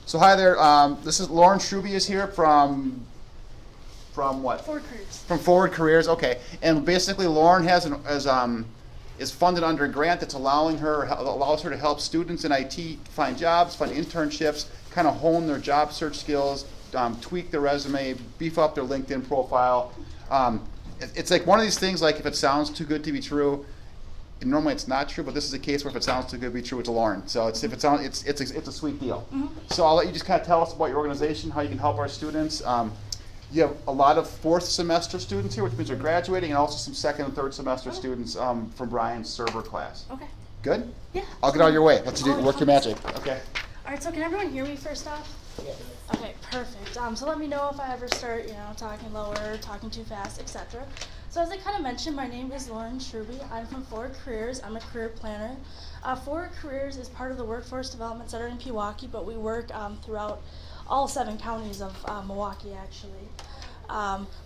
So hi there. This is Lauren Shrubey is here from what? Forward Careers. From Forward Careers. Okay. And basically, Lauren is funded under a grant that's allows her to help students in IT find jobs, find internships, kind of hone their job search skills, tweak their resume, beef up their LinkedIn profile. It's like one of these things. Like if it sounds too good to be true. Normally it's not true, but this is a case where if it sounds too good to be true, it's Lauren. So it's a sweet deal. Mm-hmm. So I'll let you just kind of tell us about your organization, how you can help our students. You have a lot of fourth semester students here, which means they're graduating, and also some second and third semester students from Brian's server class. Okay. Good? Yeah. I'll get out of your way. Let's work your magic. Okay. All right, so can everyone hear me first off? Yeah. Okay, perfect. So let me know if I ever start, talking lower, talking too fast, etc. So as I kind of mentioned, my name is Lauren Shrubey. I'm from Forward Careers. I'm a career planner. Forward Careers is part of the Workforce Development Center in Pewaukee, but we work throughout all 7 counties of Milwaukee, actually.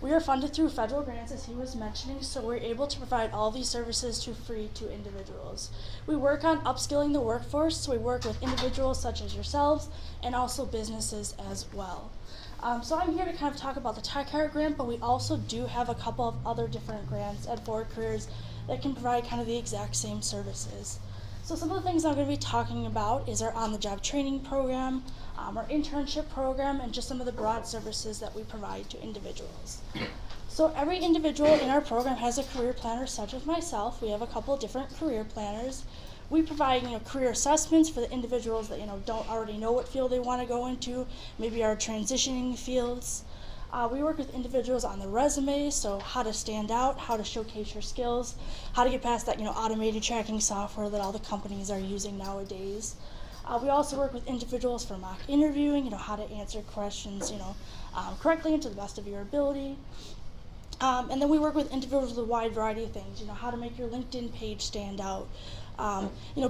We are funded through federal grants, as he was mentioning, so we're able to provide all these services free to individuals. We work on upskilling the workforce, so we work with individuals such as yourselves and also businesses as well. So I'm here to kind of talk about the Tech Hire grant, but we also do have a couple of other different grants at Forward Careers that can provide kind of the exact same services. So some of the things I'm going to be talking about is our on-the-job training program, our internship program, and just some of the broad services that we provide to individuals. So every individual in our program has a career planner, such as myself. We have a couple of different career planners. We provide, career assessments for the individuals that, don't already know what field they want to go into, maybe are transitioning fields. We work with individuals on their resume, so how to stand out, how to showcase your skills, how to get past that, automated tracking software that all the companies are using nowadays. We also work with individuals for mock interviewing, how to answer questions, correctly and to the best of your ability. And then we work with individuals with a wide variety of things, how to make your LinkedIn page stand out.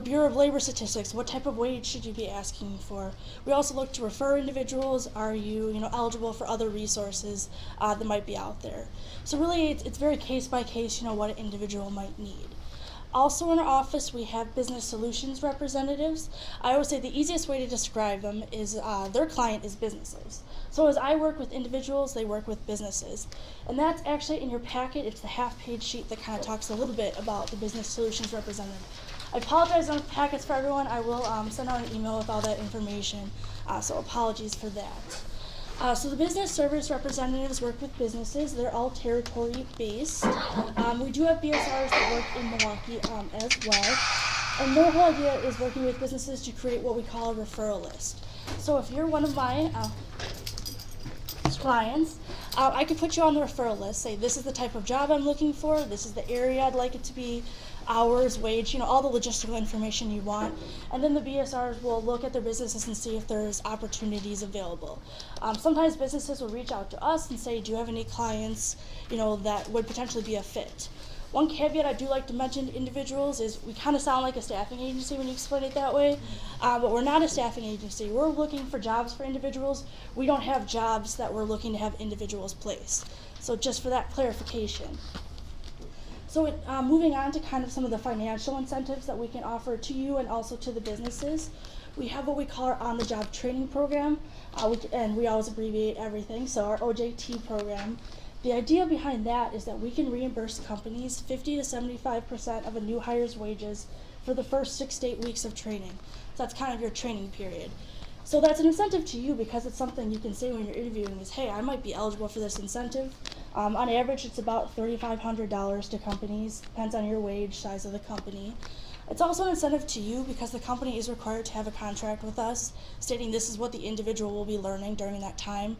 Bureau of Labor Statistics, what type of wage should you be asking for? We also look to refer individuals. Are you, eligible for other resources that might be out there? So really, it's very case by case, what an individual might need. Also in our office, we have business solutions representatives. I always say the easiest way to describe them is their client is businesses. So as I work with individuals, they work with businesses. And that's actually in your packet. It's the half-page sheet that kind of talks a little bit about the business solutions representative. I apologize on the packets for everyone. I will send out an email with all that information, so apologies for that. So the business service representatives work with businesses. They're all territory-based. We do have BSRs that work in Milwaukee as well. And their whole idea is working with businesses to create what we call a referral list. So if you're one of my clients, I could put you on the referral list, say this is the type of job I'm looking for, this is the area I'd like it to be, hours, wage, all the logistical information you want, and then the BSRs will look at their businesses and see if there's opportunities available. Sometimes businesses will reach out to us and say, do you have any clients, that would potentially be a fit? One caveat I do like to mention to individuals is we kind of sound like a staffing agency when you explain it that way, but we're not a staffing agency. We're looking for jobs for individuals. We don't have jobs that we're looking to have individuals place. So just for that clarification. So moving on to kind of some of the financial incentives that we can offer to you and also to the businesses. We have what we call our on-the-job training program, and we always abbreviate everything, so our OJT program. The idea behind that is that we can reimburse companies 50 to 75% of a new hire's wages for the first 6 to 8 weeks of training. So that's kind of your training period. So that's an incentive to you because it's something you can say when you're interviewing is, hey, I might be eligible for this incentive. On average, it's about $3,500 to companies. Depends on your wage, size of the company. It's also an incentive to you because the company is required to have a contract with us stating this is what the individual will be learning during that time.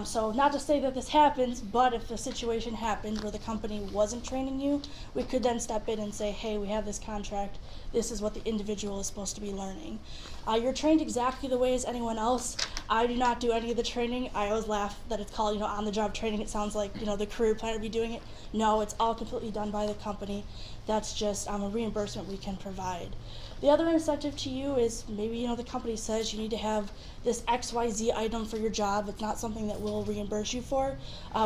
So not to say that this happens, but if a situation happened where the company wasn't training you, we could then step in and say, hey, we have this contract. This is what the individual is supposed to be learning. You're trained exactly the way as anyone else. I do not do any of the training. I always laugh that it's called, on-the-job training. It sounds like, the career planner be doing it. No, it's all completely done by the company. That's just a reimbursement we can provide. The other incentive to you is maybe, the company says you need to have this XYZ item for your job. It's not something that we'll reimburse you for.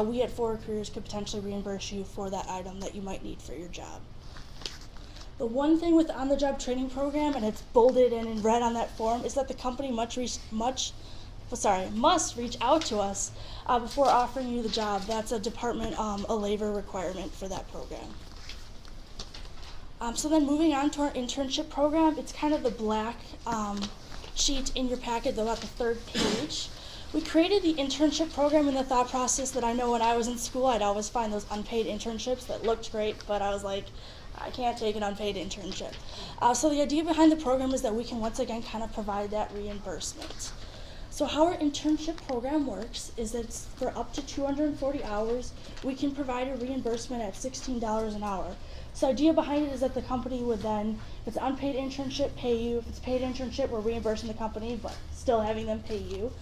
We at Forward Careers could potentially reimburse you for that item that you might need for your job. The one thing with the on-the-job training program, and it's bolded and in red on that form, is that the company must reach out to us before offering you the job. That's a Department of Labor requirement for that program. So then moving on to our internship program, it's kind of the black sheet in your packet, about the third page. We created the internship program in the thought process that I know when I was in school, I'd always find those unpaid internships that looked great, but I was like, I can't take an unpaid internship. So the idea behind the program is that we can once again kind of provide that reimbursement. So how our internship program works is that it's for up to 240 hours, we can provide a reimbursement at $16 an hour. So the idea behind it is that the company would then, if it's an unpaid internship, pay you. If it's a paid internship, we're reimbursing the company, but still having them pay you.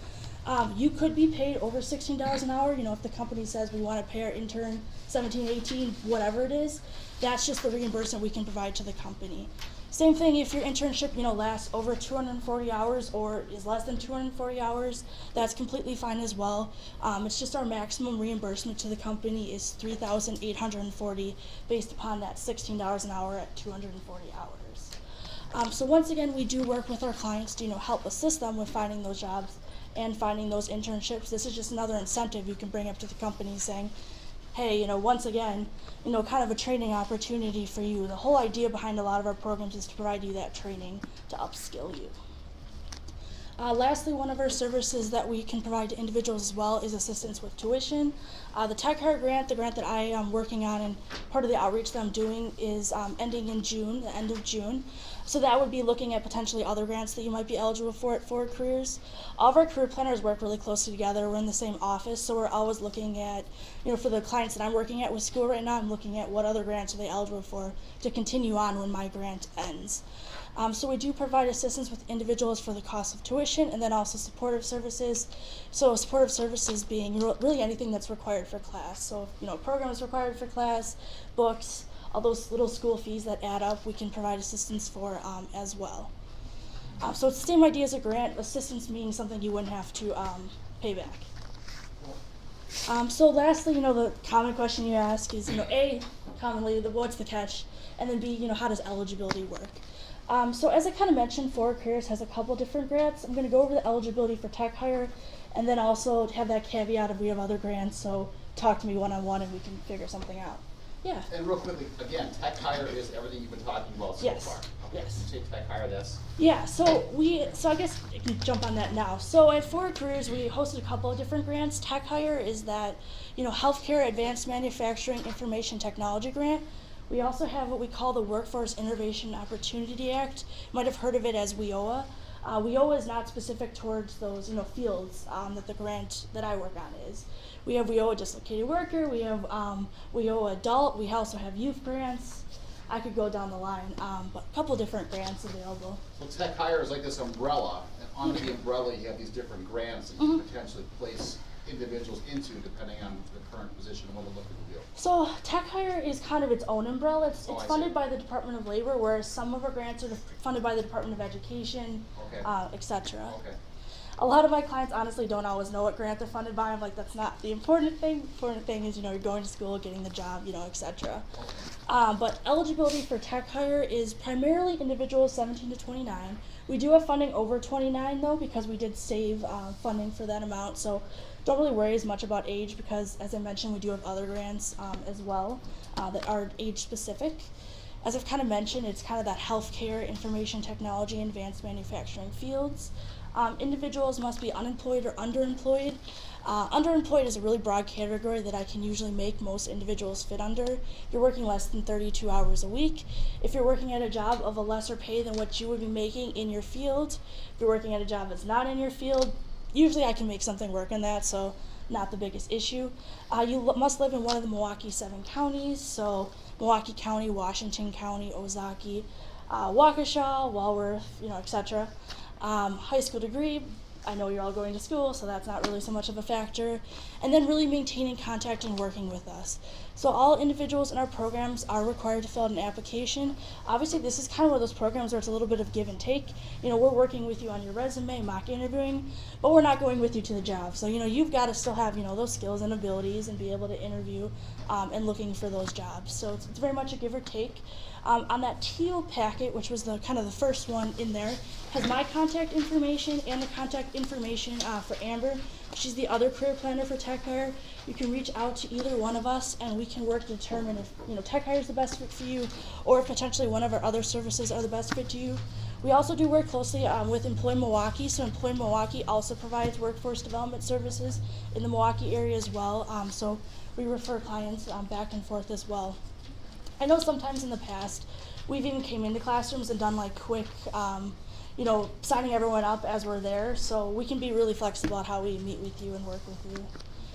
You could be paid over $16 an hour. You know, if the company says we want to pay our intern 17, 18, whatever it is, that's just the reimbursement we can provide to the company. Same thing if your internship, lasts over 240 hours or is less than 240 hours, that's completely fine as well. It's just our maximum reimbursement to the company is $3,840 based upon that $16 an hour at 240 hours. So once again, we do work with our clients to, help assist them with finding those jobs and finding those internships. This is just another incentive you can bring up to the company saying, hey, once again, kind of a training opportunity for you. The whole idea behind a lot of our programs is to provide you that training to upskill you. Lastly, one of our services that we can provide to individuals as well is assistance with tuition. The Tech Hire grant, the grant that I am working on and part of the outreach that I'm doing is ending in June, the end of June. So that would be looking at potentially other grants that you might be eligible for at Forward Careers. All of our career planners work really closely together. We're in the same office, so we're always looking at, for the clients that I'm working at with school right now, I'm looking at what other grants are they eligible for to continue on when my grant ends. So we do provide assistance with individuals for the cost of tuition and then also supportive services. So supportive services being really anything that's required for class. So if, a program is required for class, books, all those little school fees that add up, we can provide assistance for as well. So it's the same idea as a grant, assistance meaning something you wouldn't have to pay back. So lastly, the common question you ask is, A, commonly, what's the catch? And then B, how does eligibility work? So as I kind of mentioned, Forward Careers has a couple different grants. I'm going to go over the eligibility for Tech Hire and then also have that caveat of we have other grants, so talk to me one-on-one and we can figure something out. Yeah. And real quickly, again, Tech Hire is everything you've been talking about so Yes. far. Okay. Yes. You say Tech Hire, that's... Yeah, so I guess I can jump on that now. So at Forward Careers, we hosted a couple of different grants. Tech Hire is that, Healthcare Advanced Manufacturing Information Technology grant. We also have what we call the Workforce Innovation Opportunity Act. You might have heard of it as WIOA. WIOA is not specific towards those, fields that the grant that I work on is. We have WIOA Dislocated Worker, we have WIOA Adult, we also have youth grants. I could go down the line, but a couple different grants available. So Tech Hire is like this umbrella, and under the umbrella you have these different grants that you can potentially place individuals into depending on the current position and what they're looking to do. So Tech Hire is kind of its own umbrella. It's I funded see. by the Department of Labor, whereas some of our grants are funded by the Department of Education, Okay. etc. Okay. A lot of my clients honestly don't always know what grant they're funded by. I'm like, that's not the important thing. The important thing is, you're going to school, getting the job, etc. But eligibility for Tech Hire is primarily individuals 17 to 29. We do have funding over 29 though, because we did save funding for that amount. So don't really worry as much about age because, as I mentioned, we do have other grants as well that are age specific. As I've kind of mentioned, it's kind of that healthcare, information technology, and advanced manufacturing fields. Individuals must be unemployed or underemployed. Underemployed is a really broad category that I can usually make most individuals fit under. You're working less than 32 hours a week. If you're working at a job of a lesser pay than what you would be making in your field, if you're working at a job that's not in your field, usually I can make something work in that, so not the biggest issue. You must live in one of the Milwaukee 7 counties, so Milwaukee County, Washington County, Ozaukee, Waukesha, Walworth, etc. High school degree, I know you're all going to school, so that's not really so much of a factor. And then really maintaining contact and working with us. So all individuals in our programs are required to fill out an application. Obviously, this is kind of one of those programs where it's a little bit of give and take. You know, we're working with you on your resume, mock interviewing, but we're not going with you to the job. So, you know, you've got to still have, you know, those skills and abilities and be able to interview and looking for those jobs. So it's very much a give or take. On that teal packet, which was the kind of the first one in there, has my contact information and the contact information for Amber. She's the other career planner for Tech Hire. You can reach out to either one of us, and we can work to determine if, you know, Tech Hire is the best fit for you, or if potentially one of our other services are the best fit to you. We also do work closely with Employ Milwaukee. So Employ Milwaukee also provides workforce development services in the Milwaukee area as well. So we refer clients back and forth as well. I know sometimes in the past, we've even came into classrooms and done like quick, you know, signing everyone up as we're there. So we can be really flexible at how we meet with you and work with you.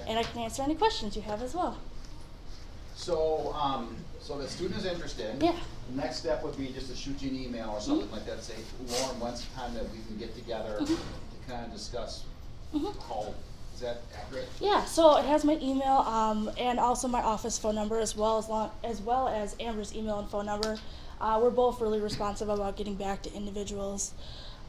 Okay. And I can answer any questions you have as well. So, so the student is interested. Yeah. The next step would be just to shoot you an email or something like that, say, Lauren, when's the time that we can get together to kind of discuss how, is that accurate? Yeah, so it has my email and also my office phone number as well as Amber's email and phone number. We're both really responsive about getting back to individuals.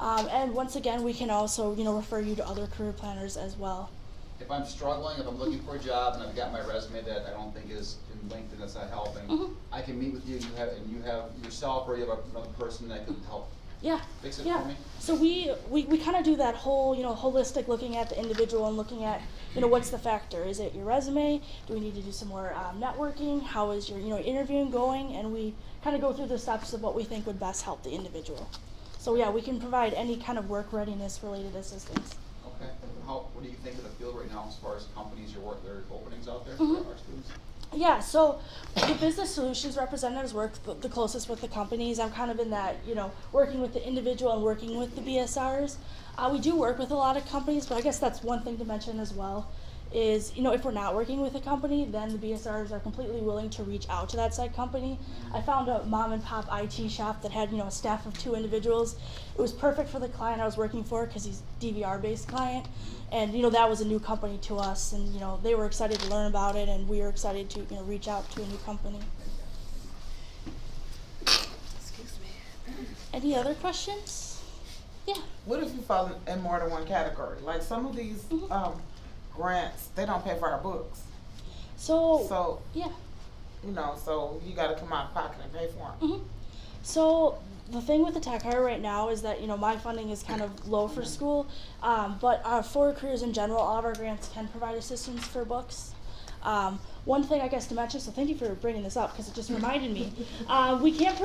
And once again, we can also, you know, refer you to other career planners as well. If I'm struggling, if I'm looking for a job and I've got my resume that I don't think is in LinkedIn that's not helping, I can meet with you. You have yourself, or you have another person that can help Yeah. fix it Yeah. for me. So we kind of do that whole, you know, holistic looking at the individual and looking at, you know, what's the factor? Is it your resume? Do we need to do some more networking? How is your, you know, interviewing going? And we kind of go through the steps of what we think would best help the individual. So yeah, we can provide any kind of work readiness related assistance. Okay. What do you think of the field right now as far as companies, there are openings out there for our students? Yeah, so the business solutions representatives work the closest with the companies. I'm kind of in that, you know, working with the individual and working with the BSRs. We do work with a lot of companies, but I guess that's one thing to mention as well is, you know, if we're not working with a company, then the BSRs are completely willing to reach out to that said company. I found a mom and pop IT shop that had, you know, a staff of 2 individuals. It was perfect for the client I was working for because he's DVR based client. And, you know, that was a new company to us, and, you know, they were excited to learn about it, and we were excited to, you know, reach out to a new company. Excuse me. Any other questions? Yeah. What if you fall in more than one category? Like some of these grants, they don't pay for our books. So, yeah. you know, so you got to come out of pocket and pay for them. So the thing with the Tech Hire right now is that, you know, my funding is kind of low for school, but for careers in general, all of our grants can provide assistance for books. One thing I guess to mention, so thank you for bringing this up because it just reminded me, we can't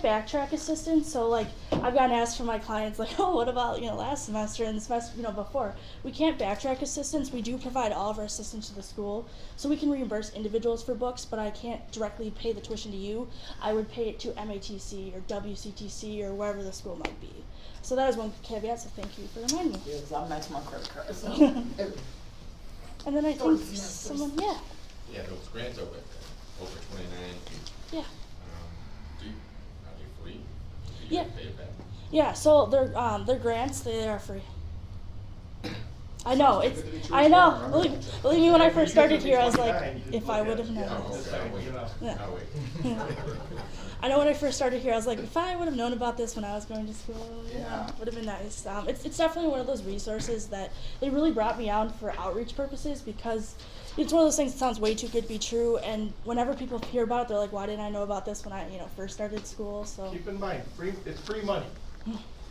backtrack assistance. So like I've gotten asked from my clients like, oh, what about, you know, last semester and the semester, you know, before. We can't backtrack assistance. We do provide all of our assistance to the school, so we can reimburse individuals for books, but I can't directly pay the tuition to you. I would pay it to MATC or WCTC or wherever the school might be. So that is one caveat. So thank you for reminding me. Yeah, 'cause I'm next to my credit card. So. And then I think someone, yeah. Yeah, those grants over 29. Yeah. Are they free? Do you Yeah. have to pay it back? Yeah, so they're grants, they are free. I know, it's, I know, believe me, when I first started here, I was like, if I would have known. Oh, okay, I'll wait. Yeah. I'll wait. I know when I first started here, I was like, if I would have known about this when I was going to school, Yeah. would have been nice. It's definitely one of those resources that they really brought me on for outreach purposes because it's one of those things that sounds way too good to be true. And whenever people hear about it, they're like, why didn't I know about this when I, you know, first started school? So Keep in mind, it's free money.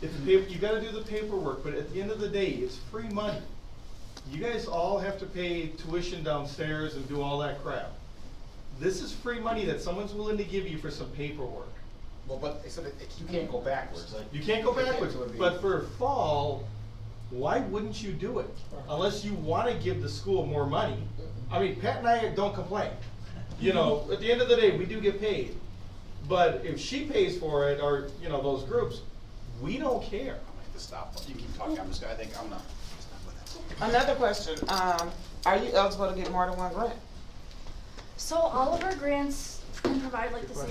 You gotta do the paperwork, but at the end of the day, it's free money. You guys all have to pay tuition downstairs and do all that crap. This is free money that someone's willing to give you for some paperwork. Well, but except you can't go backwards. Like, You can't go backwards, it would be- but for fall, why wouldn't you do it? Unless you wanna give the school more money. I mean, Pat and I don't complain. You know, at the end of the day, we do get paid. But if she pays for it, or, you know, those groups, we don't care. I have to stop. You keep talking. I'm just. I think I'm not. Stop with that. Another question, are you eligible to get more than one grant? So all of our grants can provide like the same